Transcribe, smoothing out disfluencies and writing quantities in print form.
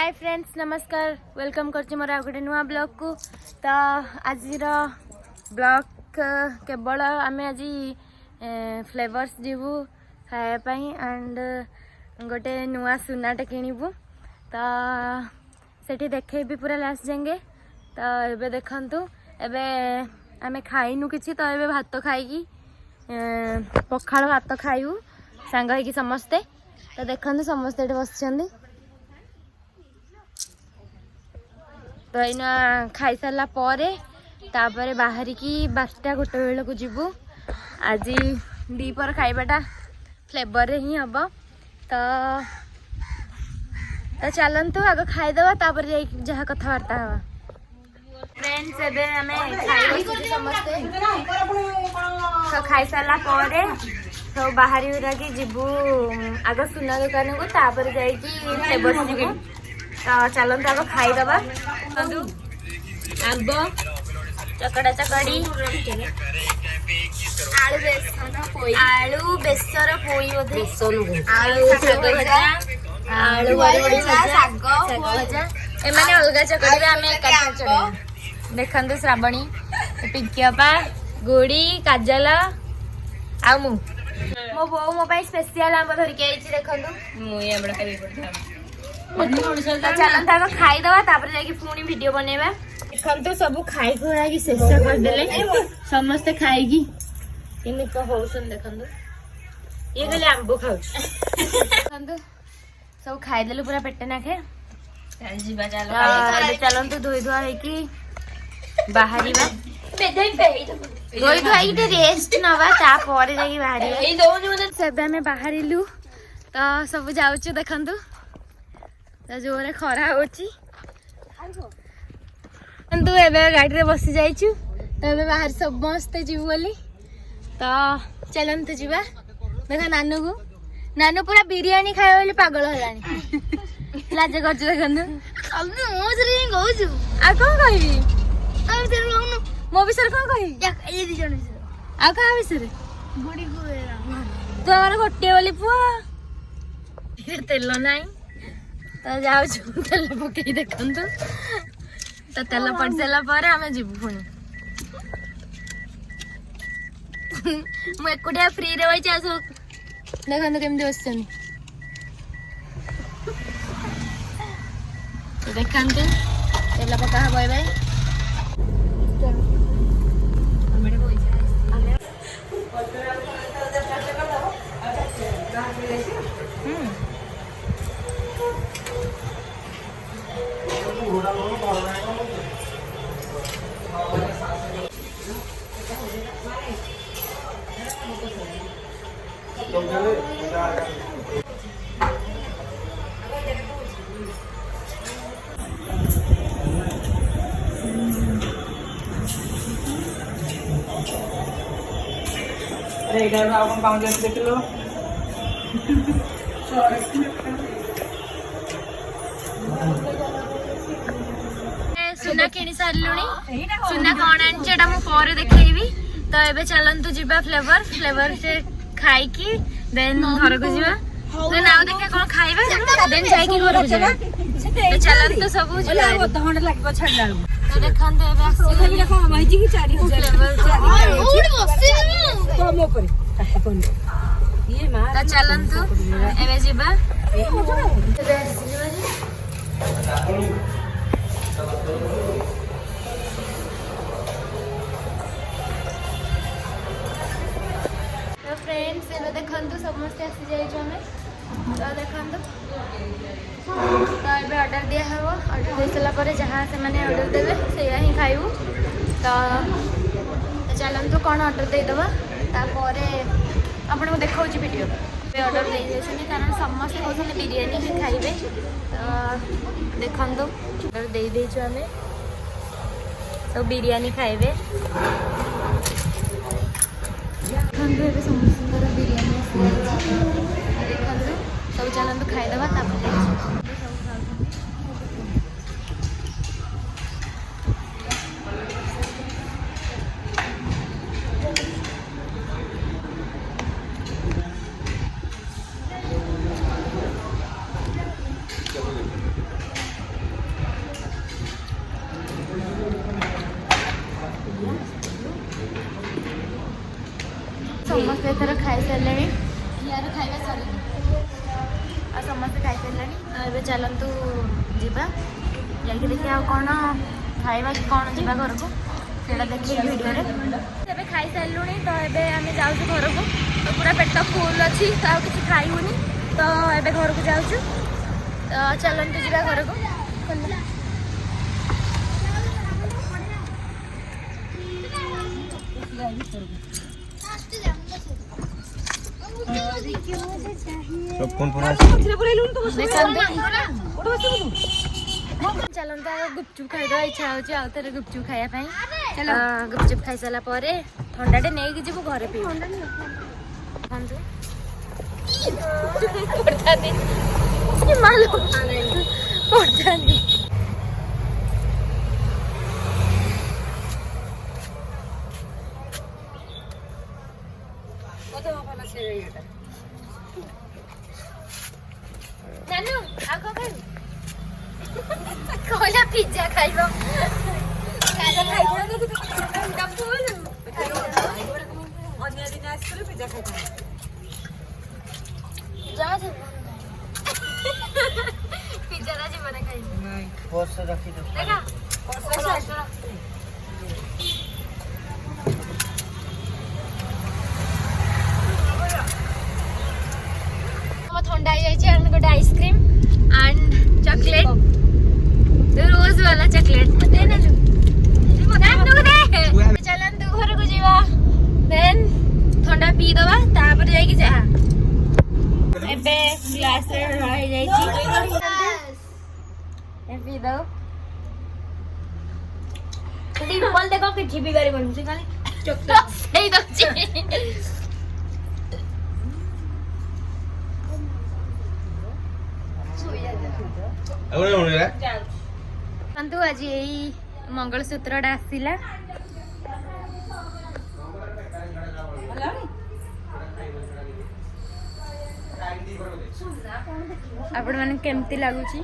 Hi friends नमस्कार welcome करछि मोर गोटे नुआ ब्लॉग को। तो आज ब्लॉग केवल आम आज फ्लेवर्स जीवु खायापाई एंड गोटे नुआ सुनाटे किणबू। तो सेठी देखेबी पूरा लास्ट जाएंगे। तो एबे देखंतु एबे आमे खाइनु किछि। तो एबे भात खाइकी पखाल भात खाइबू सांग होइकी समस्ते। तो देखंतु समस्ते एठी बसछन्दी। तो इना खाई सारा तापर बाहर की 12टा गोटे बेल को जीवु। आज दीपर खाइबाटा फ्लेवर ही हम। तो चलतु आग खाईदे तापर जहाँ कथबार्ता हवा। फ्रेंड्स एबे हमें समस्ते तो खाई सारा सब बाहरी उराकी जीवु आग सुना दुकान को तापर जाइकी फ्लेवर जीवु। तो चलते आग खाईदबा। आंब चकड़ा चकड़ी आलू बेसर पोई आलू शाग भजा आलू शाग भजा एमाने अलगा चकड़ी आम एकाठी चढ़े। देखंतु श्रावणी पिंकियपा गुड़ी काजल आ मो बो मो स्पेशल आंब धरिकी आई। देखंतु चलते आग खाईदबा तापर जाके पुणी वीडियो बनेबा। देखंतु सब खाई खुआ की शेष करदेले समस्ते खाईकी इने को होसन। देखंतु ये गले आंबो खाउछ। देखंतु सब खाई देलु पूरा पेटे नाखे। जीवा चलंतु धोई धुआ हेकी बाहरीबा। धोई धुआ के रेस्ट नवा तापर जाके बाहरीबा। सब हमें बाहरिलु तो सब जाउछु। देखंतु तो जोरे खरा होची तू एबे गाड़ी रे बसी जाइछु। तो एबे बाहर सब मस्त जीवु बोली। तो चलन तो जीवा। देखा नानू को नानू पूरा बिरयानी खाए बोली पागल हलानी लाज करछ। देखंतु हमने मोज रे कहूछु आ कोन कहबी आ विषय कहनु मो विषय कोन कहि ए दी जण आ का विषय बड़ी को तो हमर गोटे बोली पुआ तेल नाही। तो जाऊँ तेल पकई। देखंतु तो तेल पड़ सारा पर आम जीवु पुणी। मु एकुटिया फ्री रे बइछि। आसो देखंतु केमती बसछन। देखंतु तेल पका हबो एबे। सुना किणी सारे सुना कौन आटा मुझे देखी। तो ये चलतु जीवा फ्लेवर फ्लेवर से खाई देन घर को जीवा। देन आउ देखा कौन खाइबा देन जाइकी घर को जीवा। तो चलतु सब तो देखंतु एबे आसी देखो माइजी की 4000 तो चलतु एबे जीवा। तो फ्रेंड्स एबे देखंतु समस्त आसी जाइछो हमें। तो देखंतु तो ये ऑर्डर दिया हम ऑर्डर दे सारा पर जहाँ से मैंने ऑर्डर देवे से ही खाइबू। तो चलतु कौन ऑर्डर देदेवा तापर आपन को देखा वीडियो ऑर्डर दे कारण समस्त कहते बिरयानी ही खाइबे। तो देखंतु ऑर्डर दे देछु हमें सब बिरयानी खाइबे। देखंतु एबे समस्त बिरयानी देखंतु सब चलतु खाइदबा तापर ସମସ୍ତେ ଏଥର ଖାଇସାରିଲେଣି। ୟାର ଖାଇବା ସରିନି ଆଉ ସମସ୍ତେ ଖାଇସାରିଲେଣି। ଏବେ ଚାଲନ୍ତୁ ଯିବା ଯାଇକି ଦେଖିବା ଆଉ କ'ଣ ଖାଇବା କି କ'ଣ ଯିବା ଘରକୁ ସେଇଟା ଦେଖିବି ଭିଡ଼ିଓରେ। ଏବେ ଖାଇସାରିଲୁଣି ତ ଏବେ ଆମେ ଯାଉଛୁ ଘରକୁ। ତ ପୁରା ପେଟ ଫୁଲ୍ ଅଛି ତ ଆଉ କିଛି ଖାଇବୁନି ତ ଏବେ ଘରକୁ ଯାଉଛୁ। ତ ଚାଲନ୍ତୁ ଯିବା ଘରକୁ। ଚାଲନ୍ତୁ ଆଉ ଗୁପଚୁପ୍ ଖାଇଦେବା। ଇଚ୍ଛା ହେଉଛି ଆଉ ଥରେ ଗୁପଚୁପ୍ ଖାଇବା ପାଇଁ। ଗୁପଚୁପ୍ ଖାଇସାରିଲା ପରେ ଥଣ୍ଡାଟେ ନେଇକି ଯିବୁ ଘରେ ପିଇବୁ। ନାନୁ ଆଉ କ'ଣ ଖାଇବୁ? କହିଲା ପିଜ୍ଜା ଖାଇବ। ପିଜ୍ଜା ଜୀବନ ଖାଇବି। ଥଣ୍ଡା ହେଇଯାଇଛି ଆଣ୍ଡ ଗୋଟେ ଆଇସ୍କ୍ରିମ୍ ଆଣ୍ଡ ଚକଲେଟ୍ ରୋଜ वाला चॉकलेट चलतु घर को जीवा देन ठंडा पी दवा तापर जाई कि चाहा एबे ग्लास रे रही जाई छी ए पी दो दी बोल देखो कि ठीबी गाड़ी बनू से खाली चॉकलेट सही दो छी କିନ୍ତୁ ଆଜି ଏଇ ମଙ୍ଗଳସୂତ୍ରଟା ଆସିଲା। ଆପଣମାନଙ୍କୁ କେମିତି ଲାଗୁଛି?